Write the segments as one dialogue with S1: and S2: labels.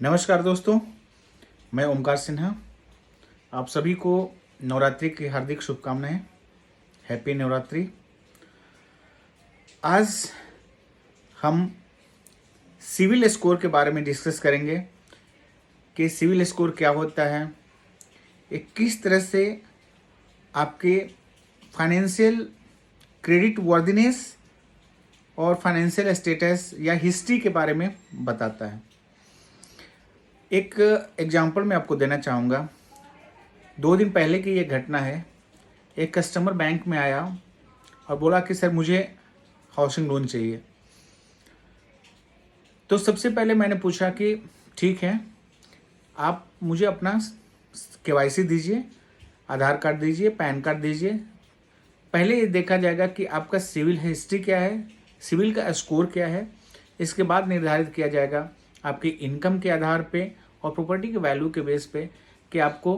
S1: नमस्कार दोस्तों, मैं ओमकार सिन्हा। आप सभी को नवरात्रि की हार्दिक शुभकामनाएं। हैप्पी नवरात्रि। आज हम सिविल स्कोर के बारे में डिस्कस करेंगे कि सिविल स्कोर क्या होता है, ये किस तरह से आपके फाइनेंशियल क्रेडिट वर्दीनेस और फाइनेंशियल स्टेटस या हिस्ट्री के बारे में बताता है। एक एग्जांपल मैं आपको देना चाहूँगा। 2 दिन पहले की ये घटना है। एक कस्टमर बैंक में आया और बोला कि सर मुझे हाउसिंग लोन चाहिए। तो सबसे पहले मैंने पूछा कि ठीक है, आप मुझे अपना केवाईसी दीजिए, आधार कार्ड दीजिए, पैन कार्ड दीजिए। पहले ये देखा जाएगा कि आपका सिविल हिस्ट्री क्या है, सिविल का स्कोर क्या है। इसके बाद निर्धारित किया जाएगा आपकी इनकम के आधार पे और प्रॉपर्टी के वैल्यू के बेस पे कि आपको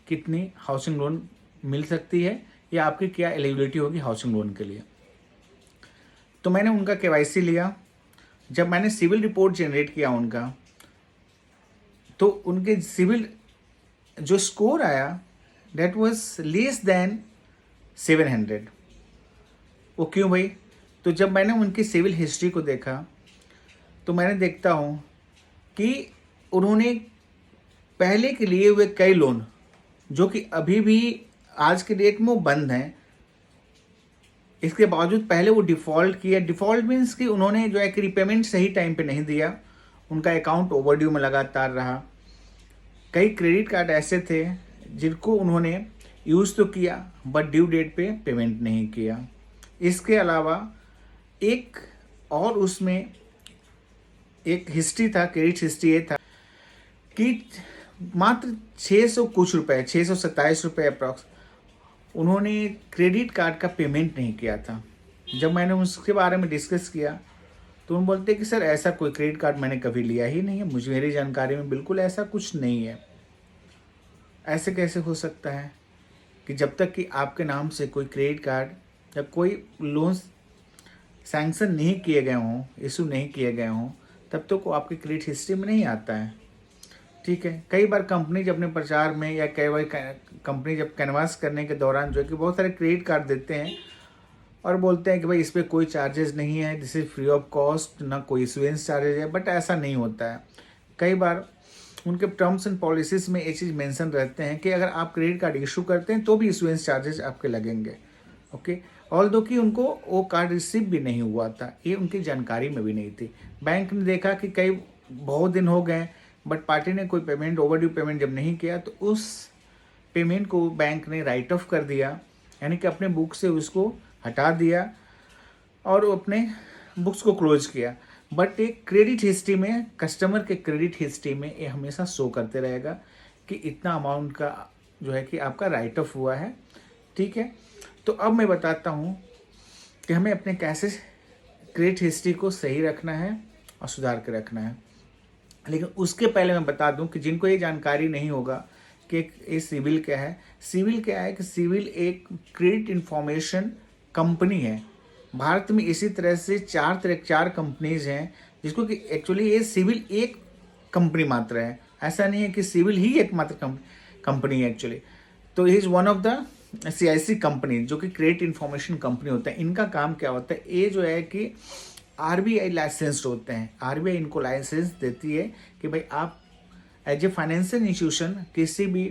S1: कितनी हाउसिंग लोन मिल सकती है या आपकी क्या एलिजिबिलिटी होगी हाउसिंग लोन के लिए। तो मैंने उनका केवाईसी लिया। जब मैंने सिविल रिपोर्ट जनरेट किया उनका, तो उनके सिविल जो स्कोर आया दैट वाज लेस देन 700। वो क्यों भाई? तो जब मैंने उनकी सिविल हिस्ट्री को देखा तो मैंने देखता हूँ कि उन्होंने पहले के लिए हुए कई लोन जो कि अभी भी आज के डेट में वो बंद हैं, इसके बावजूद पहले वो डिफ़ॉल्ट किया। डिफ़ॉल्ट मीन्स कि उन्होंने जो है कि रिपेमेंट सही टाइम पे नहीं दिया, उनका अकाउंट ओवरड्यू में लगातार रहा। कई क्रेडिट कार्ड ऐसे थे जिनको उन्होंने यूज़ तो किया बट ड्यू डेट पे पेमेंट नहीं किया। इसके अलावा एक और उसमें एक हिस्ट्री था, क्रेडिट हिस्ट्री ये था कि मात्र 600 कुछ रुपए, 627 रुपये अप्रॉक्स उन्होंने क्रेडिट कार्ड का पेमेंट नहीं किया था। जब मैंने उसके बारे में डिस्कस किया तो उन्होंने बोलते कि सर ऐसा कोई क्रेडिट कार्ड मैंने कभी लिया ही नहीं है, मुझे मेरी जानकारी में बिल्कुल ऐसा कुछ नहीं है। ऐसे कैसे हो सकता है कि जब तक कि आपके नाम से कोई क्रेडिट कार्ड या कोई लोन सैंक्शन नहीं किए गए हों, इशू नहीं किए गए हों, तब तक वो आपकी क्रेडिट हिस्ट्री में नहीं आता है। ठीक है, कई बार कंपनी जब अपने प्रचार में या कई बार कंपनी जब कैनवास करने के दौरान जो है कि बहुत सारे क्रेडिट कार्ड देते हैं और बोलते हैं कि भाई इस पर कोई चार्जेस नहीं है, this is free of cost, ना कोई इशुएंस चार्जेज है। बट ऐसा नहीं होता है। कई बार उनके टर्म्स एंड पॉलिसीज़ में ये चीज़ मेंशन रहते हैं कि अगर आप क्रेडिट कार्ड इशू करते हैं तो भी इशुएंस चार्जेस आपके लगेंगे। ओके, ऑल्दो कि उनको वो कार्ड रिसीव भी नहीं हुआ था, ये उनकी जानकारी में भी नहीं थी। बैंक ने देखा कि कई बहुत दिन हो गए बट पार्टी ने कोई पेमेंट, ओवरड्यू पेमेंट जब नहीं किया तो उस पेमेंट को बैंक ने राइट ऑफ कर दिया, यानी कि अपने बुक से उसको हटा दिया और अपने बुक्स को क्लोज किया। बट एक क्रेडिट हिस्ट्री में, कस्टमर के क्रेडिट हिस्ट्री में ये हमेशा शो करते रहेगा कि इतना अमाउंट का जो है कि आपका राइट ऑफ हुआ है। ठीक है, तो अब मैं बताता हूँ कि हमें अपने कैसे क्रेडिट हिस्ट्री को सही रखना है और सुधार के रखना है। लेकिन उसके पहले मैं बता दूं कि जिनको ये जानकारी नहीं होगा कि ये सिविल क्या है। सिविल क्या है कि सिविल एक क्रेडिट इंफॉर्मेशन कंपनी है। भारत में इसी तरह से चार कंपनीज हैं जिसको कि एक्चुअली ये सिविल एक कंपनी मात्र है। ऐसा नहीं है कि सिविल ही एकमात्र कंपनी है एक्चुअली। तो is one of the CIC company जो कि क्रेडिट इंफॉर्मेशन कंपनी होता है। इनका काम क्या होता है, ये जो है कि RBI लाइसेंस्ड होते हैं। RBI इनको लाइसेंस देती है कि भाई आप एज ए फाइनेंशियल इंस्टीट्यूशन किसी भी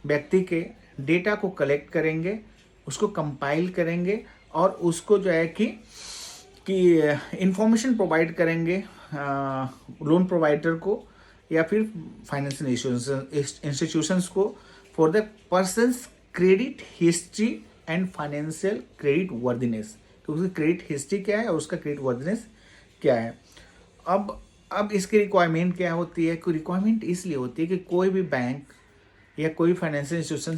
S1: व्यक्ति के डेटा को कलेक्ट करेंगे, उसको कंपाइल करेंगे और उसको जो है कि इंफॉर्मेशन प्रोवाइड करेंगे लोन प्रोवाइडर को या फिर फाइनेंशियल इंस्टीट्यूशंस को for the persons credit history and financial credit worthiness. तो उसकी क्रेडिट हिस्ट्री क्या है और उसका क्रेडिट वर्दीनेस क्या है। अब इसकी रिक्वायरमेंट क्या होती है? कोई रिक्वायरमेंट इसलिए होती है कि कोई भी बैंक या कोई फाइनेंशियल इंस्टीट्यूशन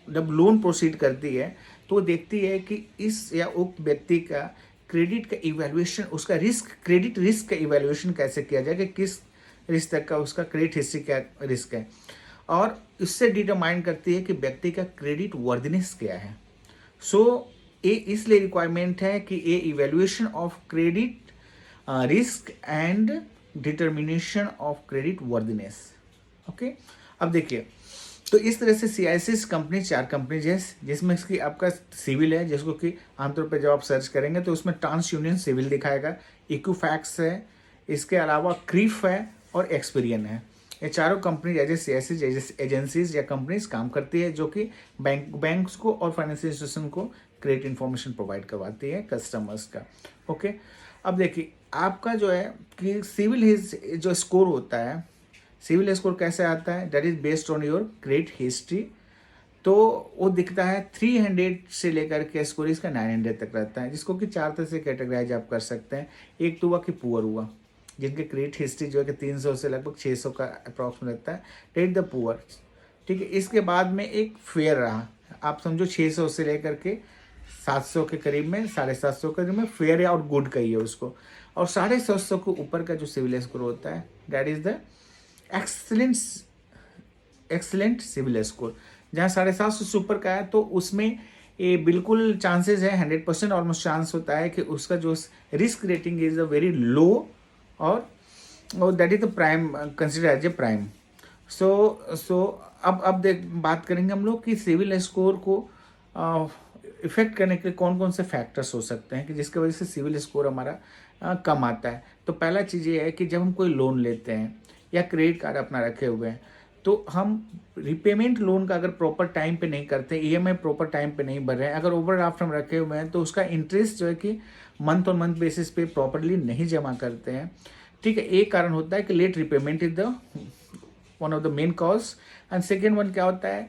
S1: जब लोन प्रोसीड करती है तो वो देखती है कि इस या उक्त व्यक्ति का क्रेडिट का इवैल्यूएशन, उसका क्रेडिट रिस्क का इवैल्यूएशन कैसे किया जाए कि किस रिस्क तक का उसका क्रेडिट हिस्ट्री क्या रिस्क है, और इससे डिटरमाइन करती है कि व्यक्ति का क्रेडिट वर्दीनेस क्या है। ये इसलिए रिक्वायरमेंट है कि ये evaluation of credit risk and determination of credit worthiness. Okay, अब देखिए, तो इस तरह से CICS कंपनी 4 कंपनीज है, जिसमें कि आपका सिविल है, जिसको कि आमतौर पर जब आप सर्च करेंगे तो उसमें ट्रांस यूनियन सिविल दिखाएगा, इक्विफैक्स है, इसके अलावा क्रीफ है और एक्सपीरियन है। ये चारों company as a CICS agencies या कंपनीज काम करती है, जो कि बैंक्स को और फाइनेंशियल इंस्टीट्यूशन को क्रेडिट इन्फॉर्मेशन प्रोवाइड करवाती है कस्टमर्स का। ओके, अब देखिए, आपका जो है कि सिविल जो स्कोर होता है, सिविल स्कोर कैसे आता है, that is based on your credit history. तो वो दिखता है 300 से लेकर के स्कोर इसका 900 तक रहता है, जिसको कि 4 तरह से कैटेगराइज आप कर सकते हैं। एक तो हुआ कि पुअर हुआ, जिनके क्रेडिट हिस्ट्री जो है कि 300 से लगभग 600 का अप्रॉक्स रहता है, रेट द पुअर। ठीक है, इसके बाद में एक फेयर रहा, आप समझो 600 से लेकर के 700 के करीब में, 750 के करीब में फेयर है और गुड कहिए उसको। और 750 के ऊपर का जो सिविल स्कोर होता है, that is the excellent CIBIL score. जहाँ 750 से ऊपर का है तो उसमें ये बिल्कुल चांसेस है, 100% ऑलमोस्ट चांस होता है कि उसका जो risk rating is a very low, और that is the prime, consider as a prime. So अब बात करेंगे हम लोग कि सिविल स्कोर को इफेक्ट करने के लिए कौन कौन से फैक्टर्स हो सकते हैं कि जिसकी वजह से सिविल स्कोर हमारा कम आता है। तो पहला चीज़ ये है कि जब हम कोई लोन लेते हैं या क्रेडिट कार्ड अपना रखे हुए हैं, तो हम रिपेमेंट लोन का अगर प्रॉपर टाइम पे नहीं करते, EMI प्रॉपर टाइम पे नहीं भर रहे हैं, अगर ओवरड्राफ्ट हम रखे हुए हैं, तो उसका इंटरेस्ट जो है कि मंथ ऑन मंथ बेसिस पे प्रॉपरली नहीं जमा करते हैं। ठीक है, एक कारण होता है कि late repayment is the one of the main cause. And second one क्या होता है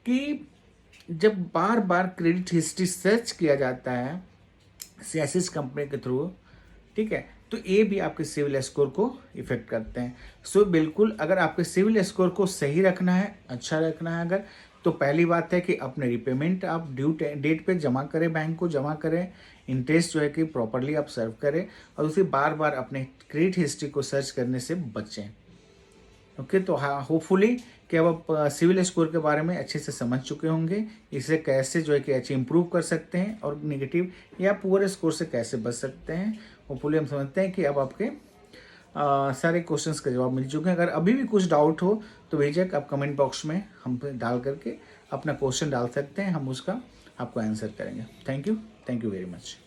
S1: कि जब बार बार क्रेडिट हिस्ट्री सर्च किया जाता है CICS कंपनी के थ्रू, ठीक है, तो ये भी आपके सिविल स्कोर को इफेक्ट करते हैं। सो बिल्कुल, अगर आपके सिविल स्कोर को सही रखना है, अच्छा रखना है अगर, तो पहली बात है कि अपने रिपेमेंट आप ड्यू डेट पे जमा करें, बैंक को जमा करें, इंटरेस्ट जो है कि प्रॉपरली आप सर्व करें, और उसे बार बार अपने क्रेडिट हिस्ट्री को सर्च करने से बचें। ओके, तो हाँ, होपफुली कि अब आप सिविल स्कोर के बारे में अच्छे से समझ चुके होंगे, इसे कैसे जो है कि अच्छे इंप्रूव कर सकते हैं और नेगेटिव या पुअर स्कोर से कैसे बच सकते हैं। होपफुली हम समझते हैं कि अब आपके सारे क्वेश्चंस का जवाब मिल चुके हैं। अगर अभी भी कुछ डाउट हो तो बेझिझक आप कमेंट बॉक्स में हम पे डाल करके अपना क्वेश्चन डाल सकते हैं, हम उसका आपको आंसर करेंगे। Thank you very much.